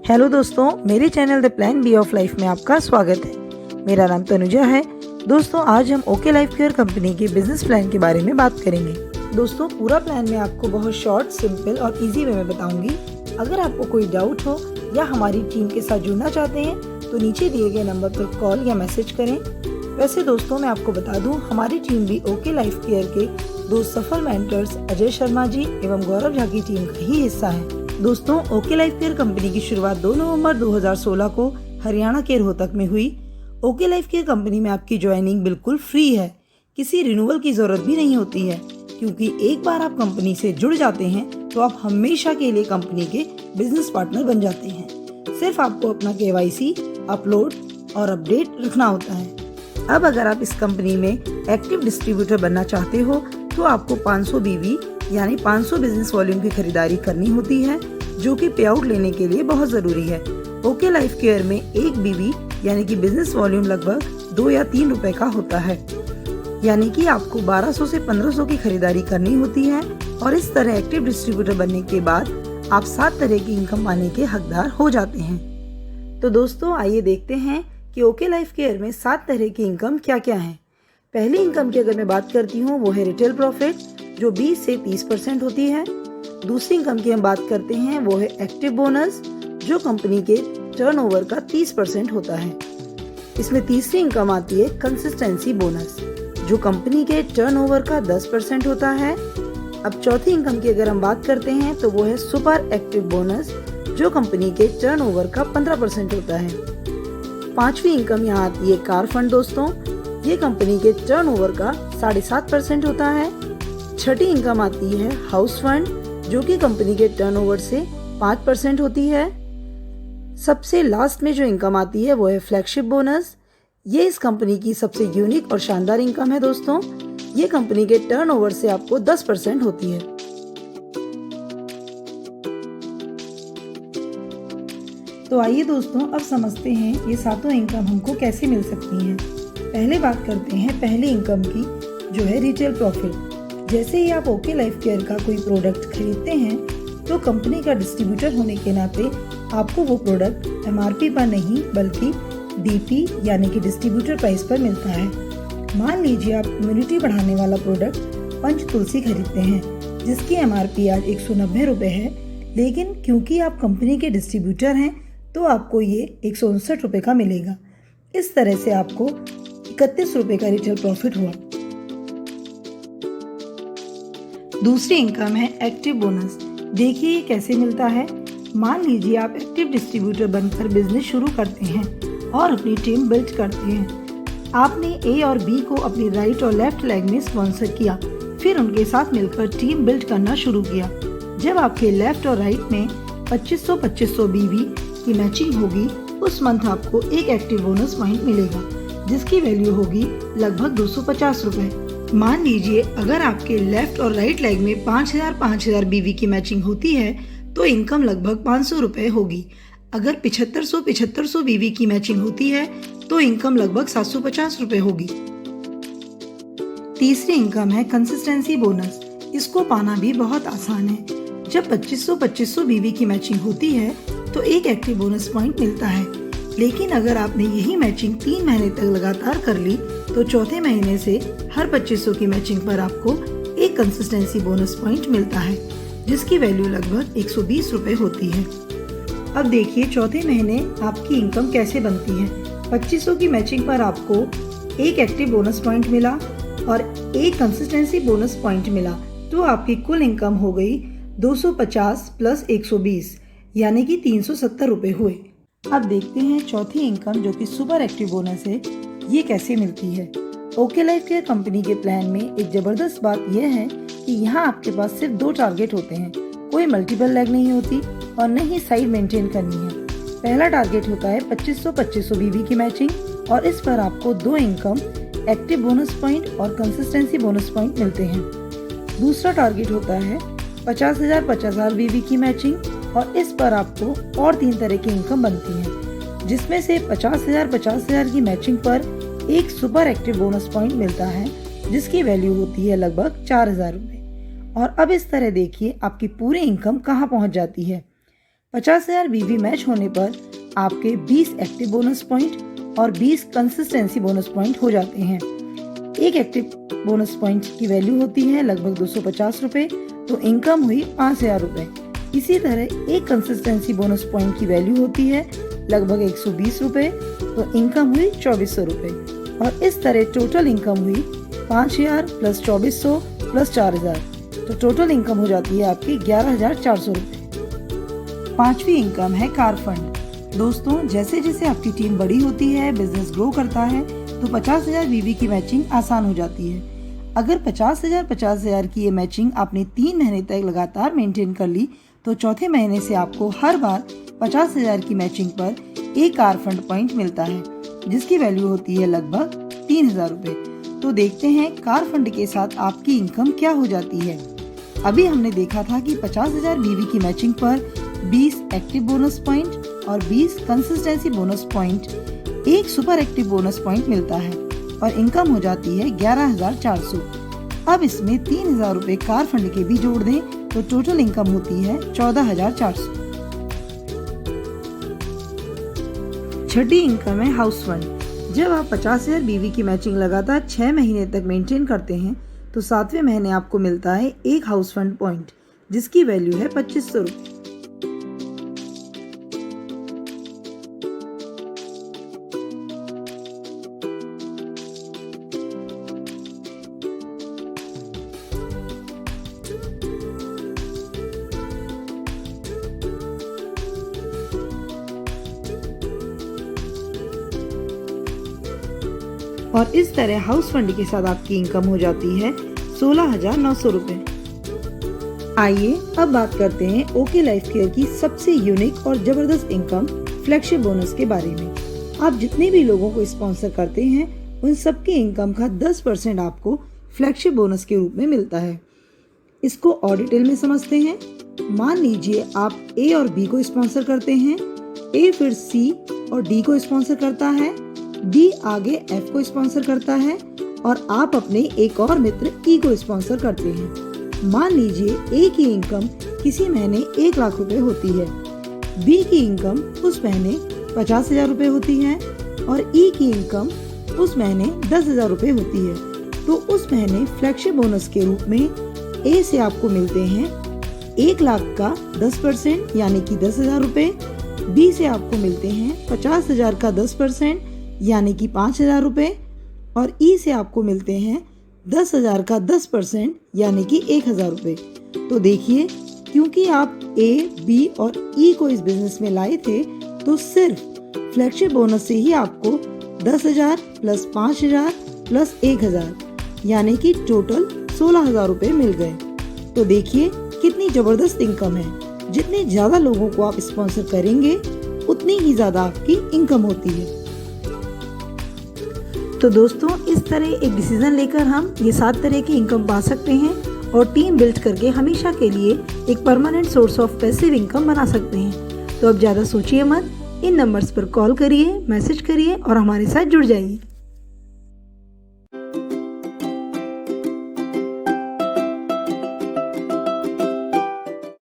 Hello दोस्तों, मेरे channel the plan B of life में आपका स्वागत है। मेरा नाम तनुजा है। दोस्तों, आज हम ओके लाइफ केयर कंपनी के बिजनेस प्लान के बारे में बात करेंगे। दोस्तों, पूरा प्लान मैं आपको बहुत शॉर्ट, सिंपल और इजी वे में बताऊंगी। अगर आपको कोई डाउट हो या हमारी टीम के साथ जुड़ना चाहते हैं तो नीचे दिए गए नंबर पर कॉल या मैसेज करें। वैसे दोस्तों, मैं आपको बता दूं, हमारी टीम भी ओके लाइफ केयर के दो सफल मेंटर्स अजय शर्मा जी एवं गौरव झा की टीम का ही हिस्सा है। दोस्तों, ओके लाइफ केयर कंपनी की शुरुआत 2 नवंबर 2016 को हरियाणा के रोहतक में हुई। ओके लाइफ केयर कंपनी में आपकी ज्वाइनिंग बिल्कुल फ्री है। किसी रिन्यूअल की जरूरत भी नहीं होती है, क्योंकि एक बार आप कंपनी से जुड़ जाते हैं तो आप हमेशा के लिए कंपनी के बिजनेस पार्टनर बन जाते हैं। सिर्फ आपको अपना KYC अपलोड और अपडेट रखना होता है। अब अगर आप इस कंपनी में एक्टिव डिस्ट्रीब्यूटर बनना चाहते हो तो आपको 500 BV यानी 500 बिजनेस वॉल्यूम की खरीदारी करनी होती है, जो कि पे आउट लेने के लिए बहुत जरूरी है। ओके लाइफ केयर में 1 BV यानी कि बिजनेस वॉल्यूम लगभग 2 या 3 रुपए का होता है, यानी कि आपको 1200 से 1500 की खरीदारी करनी होती है। और इस तरह एक्टिव डिस्ट्रीब्यूटर बनने के बाद आप 7 तरह की इनकम पाने के हकदार हो जाते हैं। तो दोस्तों, आइए देखते हैं कि ओके लाइफ केयर में 7 तरह की इनकम क्या क्या है। पहली इनकम की अगर मैं बात करती हूँ वो है रिटेल प्रॉफिट, जो 20 से 30% होती है। दूसरी इनकम की हम बात करते हैं वो है एक्टिव बोनस, जो कंपनी के टर्नओवर का 30% होता है। इसमें तीसरी इनकम आती है कंसिस्टेंसी बोनस, जो कंपनी के टर्नओवर का 10% होता है। अब चौथी इनकम की अगर हम बात करते हैं तो वो है सुपर एक्टिव बोनस, जो कंपनी के टर्नओवर का 15% होता है। पांचवी इनकम यहाँ आती है कार फंड दोस्तों, ये कंपनी के टर्नओवर का 7.5% होता है। छठी इनकम आती है हाउस फंड, जो कि कंपनी के टर्नओवर से 5% होती है। सबसे लास्ट में जो इनकम आती है वो है फ्लैगशिप बोनस। ये इस कंपनी की सबसे यूनिक और शानदार इनकम है दोस्तों। ये कंपनी के टर्नओवर से आपको 10% होती है। तो आइए दोस्तों, अब समझते हैं ये सातों इनकम हमको कैसे मिल सकती हैं। पहले बात करते हैं पहली इनकम की, जो है रिटेल प्रॉफिट। जैसे ही आप ओके लाइफ केयर का कोई प्रोडक्ट खरीदते हैं तो कंपनी का डिस्ट्रीब्यूटर होने के नाते आपको वो प्रोडक्ट MRP पर नहीं बल्कि DP यानी कि डिस्ट्रीब्यूटर प्राइस पर मिलता है। मान लीजिए आप इम्यूनिटी बढ़ाने वाला प्रोडक्ट पंच तुलसी खरीदते हैं, जिसकी MRP आज 190 रुपए है, लेकिन क्योंकि आप कंपनी के डिस्ट्रीब्यूटर हैं तो आपको ये 159 रुपए का मिलेगा। इस तरह से आपको 31 रुपए का रिटेल प्रॉफिट हुआ। दूसरी इनकम है एक्टिव बोनस। देखिए ये कैसे मिलता है। मान लीजिए आप एक्टिव डिस्ट्रीब्यूटर बनकर बिजनेस शुरू करते हैं और अपनी टीम बिल्ड करते हैं। आपने A और B को अपनी राइट और लेफ्ट लेग में स्पॉन्सर किया, फिर उनके साथ मिलकर टीम बिल्ड करना शुरू किया। जब आपके लेफ्ट और राइट में 2500 BV की मैचिंग होगी, उस मंथ आपको एक एक्टिव बोनस पॉइंट मिलेगा, जिसकी वैल्यू होगी लगभग 250 रुपए। मान लीजिए अगर आपके लेफ्ट और राइट लेग में 5000 BV की मैचिंग होती है तो इनकम लगभग 500 रुपए होगी। अगर 7500 BV की मैचिंग होती है तो इनकम लगभग 750 रुपए होगी। तीसरी इनकम है कंसिस्टेंसी बोनस। इसको पाना भी बहुत आसान है। जब 2500 BV की मैचिंग होती है तो एक एक्टिव बोनस पॉइंट मिलता है, लेकिन अगर आपने यही मैचिंग 3 महीने तक लगातार कर ली तो चौथे महीने से हर 2500 की मैचिंग पर आपको एक कंसिस्टेंसी बोनस पॉइंट मिलता है, जिसकी वैल्यू लगभग 120 रुपए होती है। अब देखिए चौथे महीने आपकी इनकम कैसे बनती है। 2500 की मैचिंग पर आपको एक एक्टिव बोनस पॉइंट मिला और एक कंसिस्टेंसी बोनस पॉइंट मिला, तो आपकी कुल इनकम हो गई 250 प्लस 120 यानी कि 370 रुपए हुए। अब देखते हैं चौथी इनकम, जो कि सुपर एक्टिव बोनस है, ये कैसे मिलती है। ओके लाइफ केयर कंपनी के प्लान में एक जबरदस्त बात यह है कि यहाँ आपके पास सिर्फ 2 टारगेट होते हैं। कोई मल्टीपल लेग नहीं होती और न ही साइड मेंटेन करनी है। पहला टारगेट होता है 2500 BV की मैचिंग, और इस पर आपको 2 इनकम एक्टिव बोनस पॉइंट और कंसिस्टेंसी बोनस पॉइंट मिलते हैं। दूसरा टारगेट होता है 50,000 BV की मैचिंग, और इस पर आपको और 3 तरह की इनकम बनती है, जिसमें से 50,000 की मैचिंग पर एक सुपर एक्टिव बोनस पॉइंट मिलता है, जिसकी वैल्यू होती है लगभग 4000 रुपए। और अब इस तरह देखिए आपकी पूरी इनकम कहाँ पहुँच जाती है। 50,000 वीवी मैच होने पर आपके 20 एक्टिव बोनस पॉइंट और 20 कंसिस्टेंसी बोनस पॉइंट हो जाते हैं। एक एक्टिव बोनस पॉइंट की वैल्यू होती है लगभग 250 रुपये, तो इनकम हुई 5,000 रुपये। इसी तरह एक कंसिस्टेंसी बोनस पॉइंट की वैल्यू होती है लगभग 120 रुपये, तो इनकम हुई 2400 रुपये। और इस तरह टोटल इनकम हुई 5,000 प्लस 2400 प्लस 4,000, तो टोटल इनकम हो जाती है आपकी 11,400 रुपये। पांचवी इनकम है कार फंड। दोस्तों, जैसे जैसे आपकी टीम बड़ी होती है, बिजनेस ग्रो करता है, तो 50,000 वीवी की मैचिंग आसान हो जाती है। अगर 50,000 की ये मैचिंग आपने 3 महीने तक लगातार मेंटेन कर ली, तो चौथे महीने से आपको हर बार 50,000 की मैचिंग पर एक कार फंड पॉइंट मिलता है, जिसकी वैल्यू होती है लगभग 3,000 रुपये। तो देखते हैं कार फंड के साथ आपकी इनकम क्या हो जाती है। अभी हमने देखा था कि 50,000 वीवी की मैचिंग पर 20 एक्टिव बोनस पॉइंट और 20 कंसिस्टेंसी बोनस पॉइंट, एक सुपर एक्टिव बोनस पॉइंट मिलता है और इनकम हो जाती है 11,400। अब इसमें 3,000 रुपये कार फंड के भी जोड़ दें तो टोटल इनकम होती है 14,400। छठी इनकम है हाउस फंड। जब आप 50,000 बीवी की मैचिंग लगातार 6 महीने तक मेंटेन करते हैं, तो 7वें महीने आपको मिलता है एक हाउस फंड पॉइंट, जिसकी वैल्यू है 2500 रुपये। और इस तरह हाउस फंड के साथ आपकी इनकम हो जाती है 16,900 रुपये। आइए अब बात करते हैं ओके लाइफ केयर की सबसे यूनिक और जबरदस्त इनकम फ्लैगशिप बोनस के बारे में। आप जितने भी लोगों को स्पॉन्सर करते हैं, उन सबकी इनकम का 10% आपको फ्लैगशिप बोनस के रूप में मिलता है। इसको और डिटेल में समझते हैं। मान लीजिए आप ए और बी को स्पॉन्सर करते हैं, ए फिर सी और डी को स्पॉन्सर करता है, डी आगे एफ को स्पॉन्सर करता है और आप अपने एक और मित्र ई को स्पॉन्सर करते हैं। मान लीजिए ए की इनकम किसी महीने 1 लाख रुपए होती है, बी की इनकम उस महीने 50,000 रुपए होती है और ई की इनकम उस महीने 10,000 रुपए होती है। तो उस महीने फ्लैगशिप बोनस के रूप में ए से आपको मिलते हैं 1 लाख का 10% यानी कि 10,000 रुपए, बी से आपको मिलते हैं 50,000 का 10% यानी कि 5,000 रुपये और ई से आपको मिलते हैं 10,000 का 10% यानी कि 1,000 रुपये। तो देखिए, क्योंकि आप ए, बी और ई को इस बिजनेस में लाए थे, तो सिर्फ फ्लैगशिप बोनस से ही आपको 10,000 प्लस 5,000 प्लस 1,000 यानी कि टोटल 16,000 रुपये मिल गए। तो देखिए कितनी जबरदस्त इनकम है। जितने ज्यादा लोगों को आप स्पॉन्सर करेंगे, उतनी ही ज्यादा आपकी इनकम होती है। तो दोस्तों, इस तरह एक डिसीजन लेकर हम ये 7 तरह की इनकम पा सकते हैं और टीम बिल्ड करके हमेशा के लिए एक permanent source of passive income बना सकते हैं। तो अब ज़्यादा सोचिए मत, इन नंबर्स पर कॉल करिए, मैसेज करिए और हमारे साथ जुड़ जाइए।